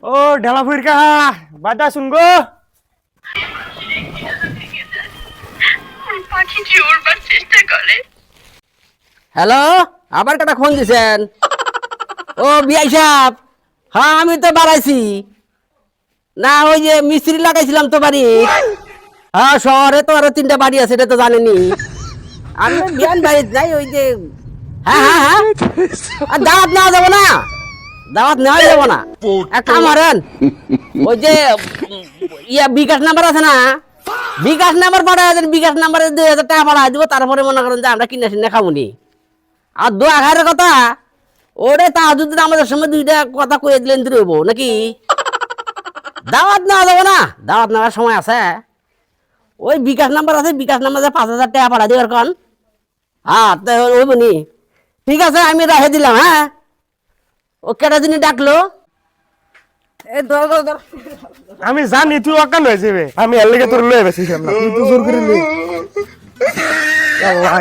ও ঢেলা ফুইর কাহা বাদা শুনগো পাখিটি উড়বার চেষ্টা করে। হ্যালো, আবার কাটা ফোন দিছেন? ও বিআই সাহেব, হ্যাঁ আমি তো বাড়াইছি না, ওই যে মিস্ত্রি লাগাইছিলাম তো বাড়ি। হ্যাঁ শহরে তো আরো 3টা বাড়ি আছে, এটা তো জানেনি। আমি বিয়ান বাড়ি যাই ওই যে, হ্যাঁ হ্যাঁ হ্যাঁ, আর দাওয়াত নেওয়া যাবো না, দাওয়াত নেওয়া যাবো না। এক কাম করেন, ওই যে ইয়া বিকাশ নাম্বার আছে না, বিকাশ নাম্বার পাঠায় দেন, বিকাশ নাম্বারে 2000 টাকা পাঠায় দিব, তারপরে মনে করেন যে আমরা কিনে সিনে খাবনি। আর দোয়া খায়ের কথা ওরে তাহাজুদ্দিন আমাদের সঙ্গে 2টা কথা কয়ে দিলেন হইব নাকি? দাওয়াত নেওয়া যাবো না, দাওয়াত নেওয়ার সময় আছে। ওই বিকাশ নাম্বার আছে, বিকাশ নাম্বারে 5000 টাকা পাঠা দিবার কন। হ্যাঁ তো হইব নি, ঠিক আছে আমি রাখে দিলাম। হ্যাঁ ও কেটা দিনই ডাকলো, এই ধর ধর ধর। আমি জানি তুই অকান হয়ে যাবে, আমি এর লেগে তোর লয়ে বেশি তুই তো জোর করে লে। আল্লাহ